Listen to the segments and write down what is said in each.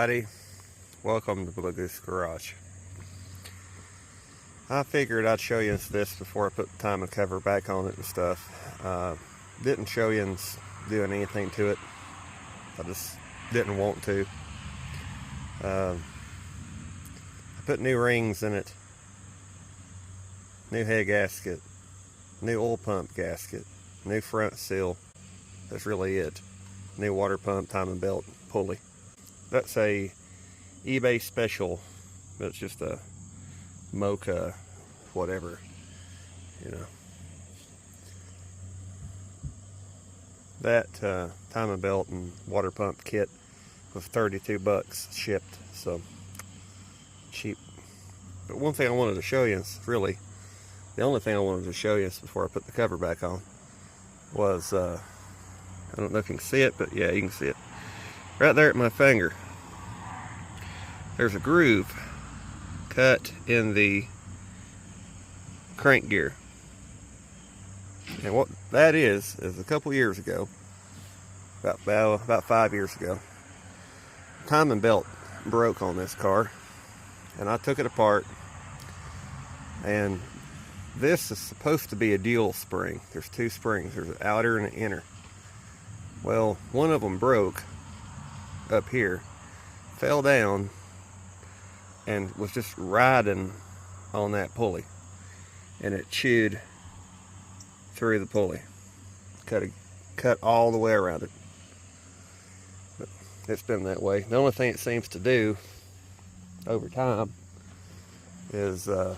everybody, welcome to Blue Goose Garage. I figured I'd show you this before I put the timing cover back on it and stuff. Didn't show you doing anything to it. I just didn't want to. I put new rings in it, new head gasket, new oil pump gasket, new front seal. That's really it. New water pump, timing belt, pulley. That's a eBay special. It's just a Mocha whatever, you know. That timing belt and water pump kit was 32 bucks shipped, so cheap. But one thing I wanted to show you is really the only thing I wanted to show you is before I put the cover back on was I don't know if you can see it, but yeah, you can see it right there at my finger. There's a groove cut in the crank gear, and what that is a couple years ago, about 5 years ago, timing belt broke on this car, and I took it apart, and this is supposed to be a dual spring. There's two springs. There's an outer and an inner. Well, one of them broke up here, fell down, and was just riding on that pulley, and it chewed through the pulley, cut all the way around it. But it's been that way. The only thing it seems to do over time is you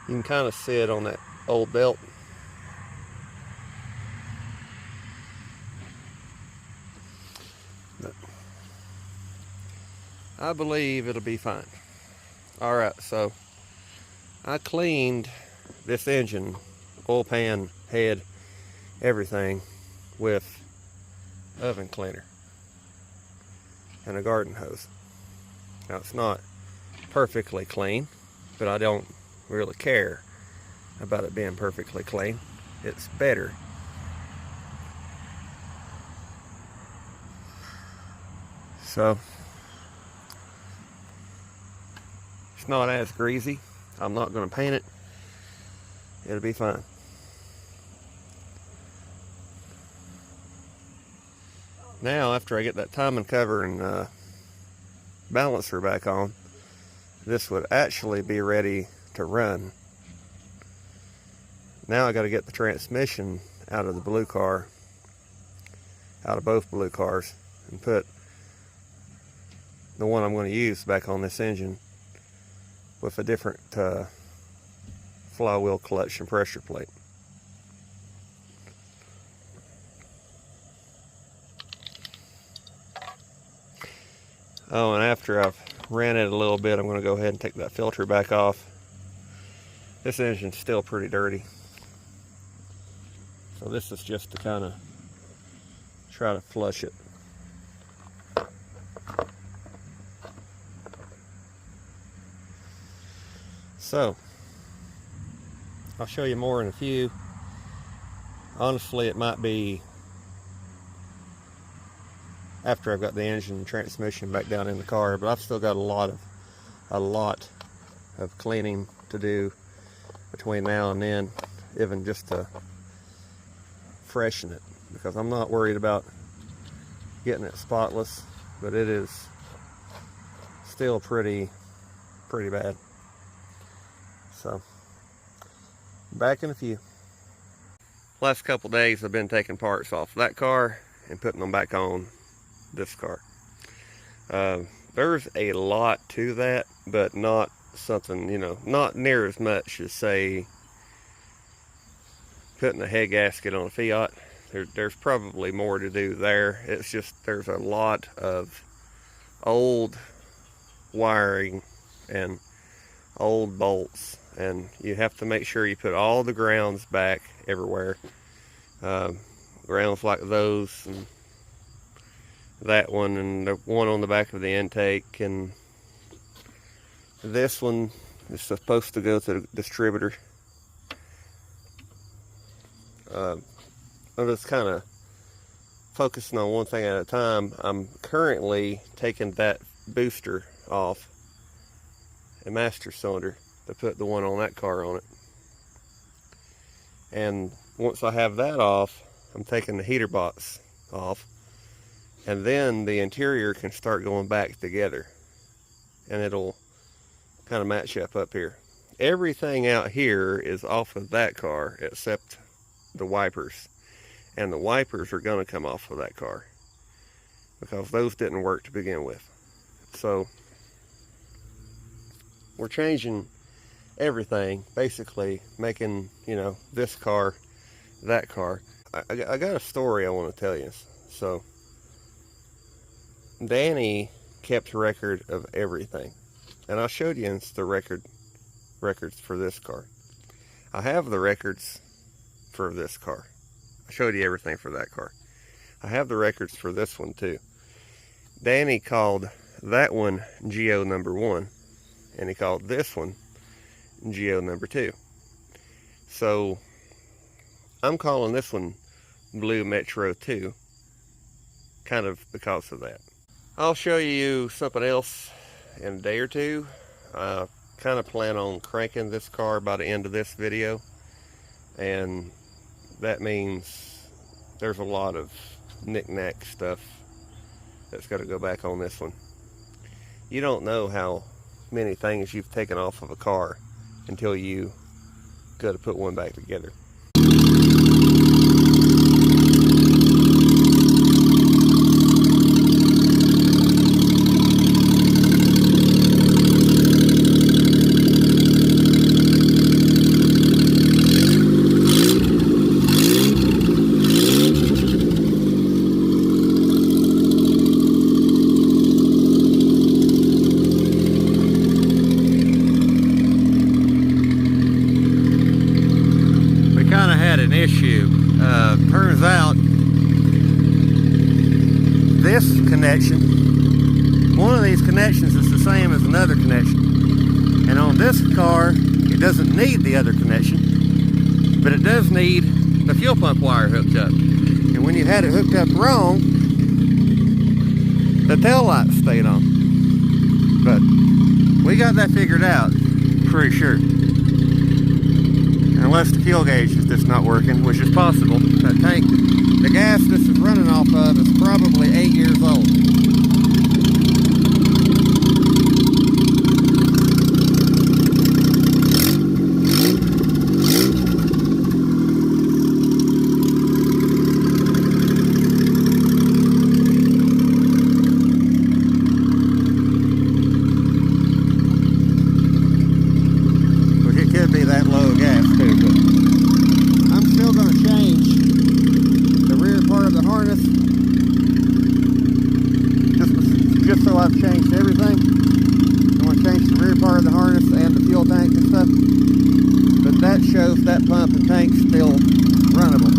can kind of see it on that old belt. But I believe it'll be fine. Alright, so I cleaned this engine, oil pan, head, everything with oven cleaner and a garden hose. Now it's not perfectly clean, but I don't really care about it being perfectly clean. It's better. So it's not as greasy. I'm not going to paint it. It'll be fine. Now, after I get that timing cover and balancer back on, this would actually be ready to run. Now I got to get the transmission out of the blue car, out of both blue cars, and put the one I'm going to use back on this engine with a different flywheel clutch and pressure plate. Oh, and after I've ran it a little bit, I'm going to go ahead and take that filter back off. This engine's still pretty dirty, so this is just to kind of try to flush it. So I'll show you more in a few. Honestly, it might be after I've got the engine and transmission back down in the car, but I've still got a lot of cleaning to do between now and then, even just to freshen it, because I'm not worried about getting it spotless, but it is still pretty bad. So, back in a few. Last couple days I've been taking parts off that car and putting them back on this car. There's a lot to that, but not something, you know, not near as much as, say, putting a head gasket on a Fiat. There's probably more to do there. It's just there's a lot of old wiring and old bolts, and you have to make sure you put all the grounds back everywhere. Grounds like those, and that one, and the one on the back of the intake, and this one is supposed to go to the distributor. I'm just kind of focusing on one thing at a time, I'm currently taking that booster off, a master cylinder, to put the one on that car on it. And once I have that off, I'm taking the heater box off, and then the interior can start going back together, and it'll kind of match up here. Everything out here is off of that car except the wipers, and the wipers are going to come off of that car because those didn't work to begin with. So we're changing everything, basically making, you know, this car, that car. I got a story I want to tell you. So Danny kept record of everything, and I showed you the records for this car. I have the records for this car. I showed you everything for that car. I have the records for this one too. Danny called that one Geo number 1, and he called this one Geo number 2. So I'm calling this one Blue Metro 2, kind of because of that. I'll show you something else in a day or two. I kind of plan on cranking this car by the end of this video, and that means there's a lot of knick-knack stuff that's got to go back on this one. You don't know how many things you've taken off of a car until you go to put one back together. Turns out this connection, one of these connections is the same as another connection, and on this car it doesn't need the other connection, but it does need the fuel pump wire hooked up. And when you had it hooked up wrong, the tail lights stayed on. But we got that figured out, pretty sure. Unless the fuel gauge is just not working, which is possible. That tank, the gas this is running off of is probably 8 years old. That low gas too, but I'm still going to change the rear part of the harness just so I've changed everything. I'm going to change the rear part of the harness and the fuel tank and stuff, but that shows that pump and tank still runnable.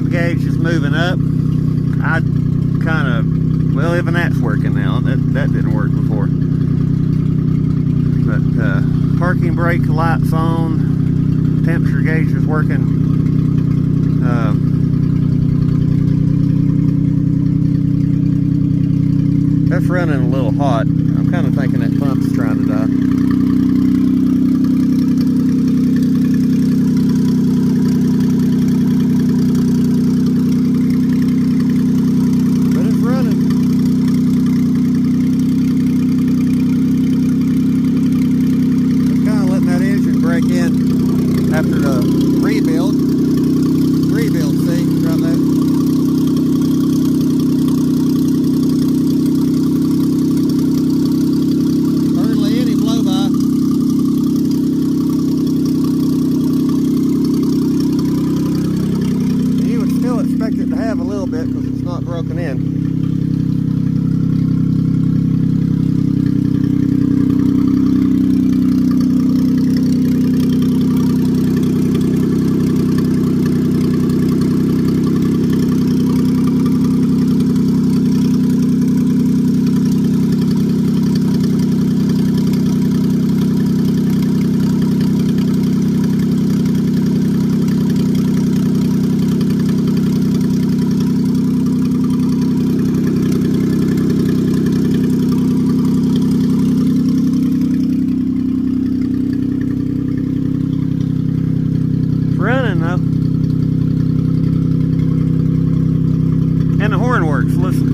Gauge is moving up. I kind of, well, even that's working now. That didn't work before. But parking brake lights on. temperature gauge is working. That's running a little hot. I'm kind of thinking that pump's trying to die. But it's running. It's kind of letting that engine break in after the rebuild. See, right there. Expect it to have a little bit because it's not broken in. Running though, and the horn works. Listen.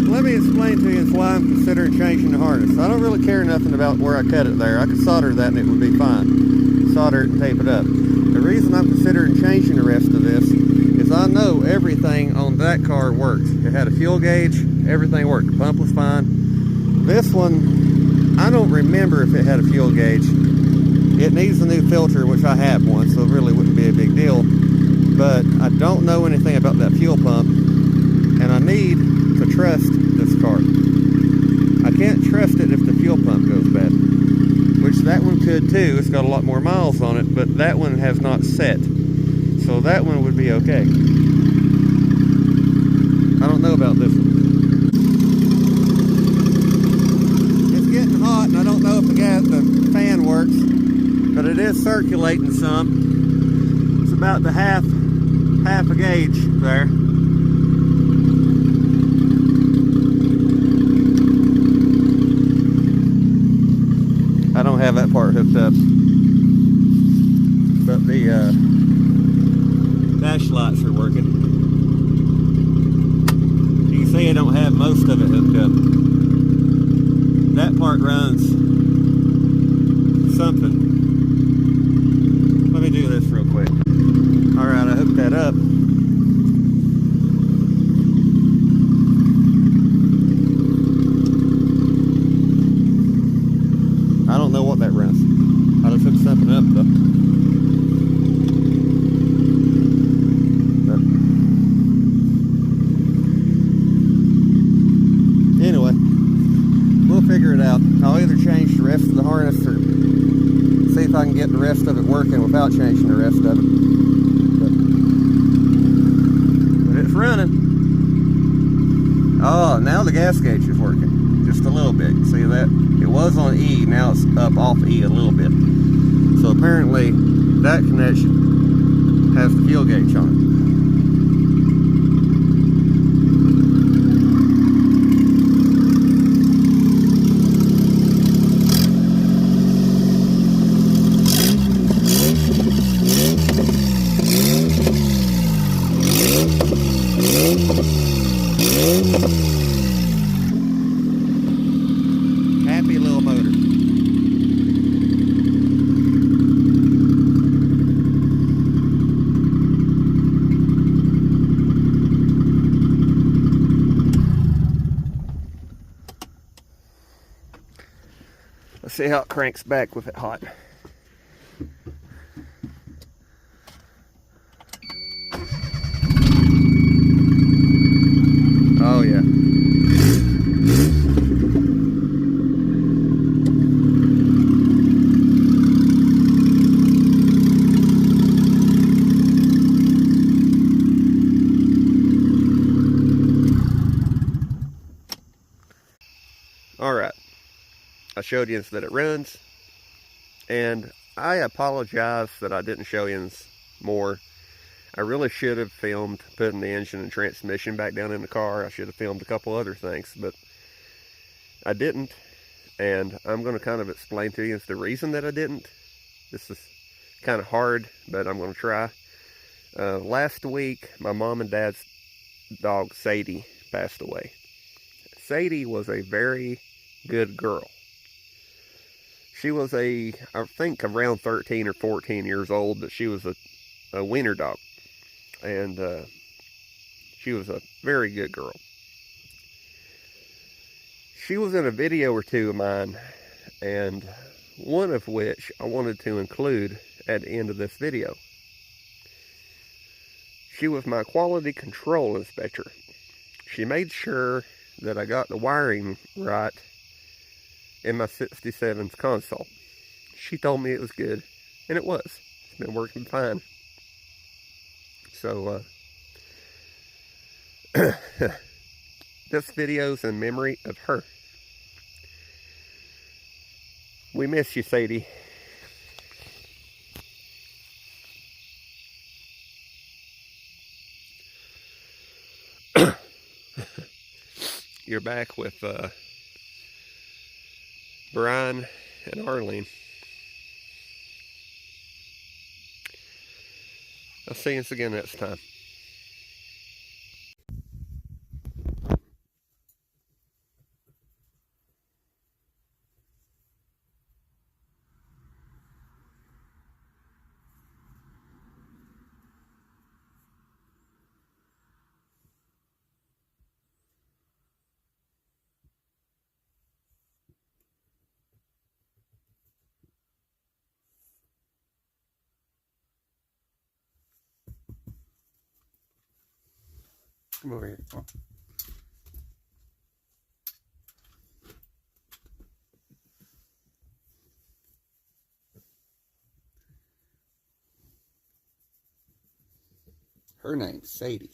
Let me explain to you why I'm considering changing the harness. I don't really care nothing about where I cut it there. I could solder that and it would be fine. Solder it and tape it up. The reason I'm considering changing the rest of this is I know everything on that car works. It had a fuel gauge, everything worked. The pump was fine. This one, I don't remember if it had a fuel gauge. It needs a new filter, which I have one, so it really wouldn't be a big deal. But I don't know anything about that fuel pump, and I need to trust this car. I can't trust it if the fuel pump goes bad, which that one could too. It's got a lot more miles on it, but that one has not set, so that one would be okay. I don't know about this one. It's getting hot, and I don't know if the fan works, but it is circulating some. It's about the half a gauge there. I don't have that part hooked up, but the dash lights are working. You can see I don't have most of it hooked up. That part runs something. Let me do this real quick. All right, I hooked that up. I don't know what that runs. I just hooked something up though. But anyway, we'll figure it out. I'll either change the rest of the harness or see if I can get the rest of it working without changing the rest of it. But it's running. Oh, now the gas gauge is working. Just a little bit. See that? It was on E, now it's up off E a little bit. So apparently that connection has the fuel gauge on it. See how it cranks back with it hot. Oh yeah. Alright, I showed you that it runs, and I apologize that I didn't show you more. I really should have filmed putting the engine and transmission back down in the car. I should have filmed a couple other things, but I didn't, and I'm going to kind of explain to you the reason that I didn't. This is kind of hard, but I'm going to try. Last week, my mom and dad's dog, Sadie, passed away. Sadie was a very good girl. She was I think around 13 or 14 years old, but she was a wiener dog. And she was a very good girl. She was in a video or two of mine, and one of which I wanted to include at the end of this video. She was my quality control inspector. She made sure that I got the wiring right in my 67's console. She told me it was good, and it was. It's been working fine. So, this video's in memory of her. We miss you, Sadie. You're back with Brian and Arlene. I'll see you again next time. Come over here. Oh. Her name's Sadie.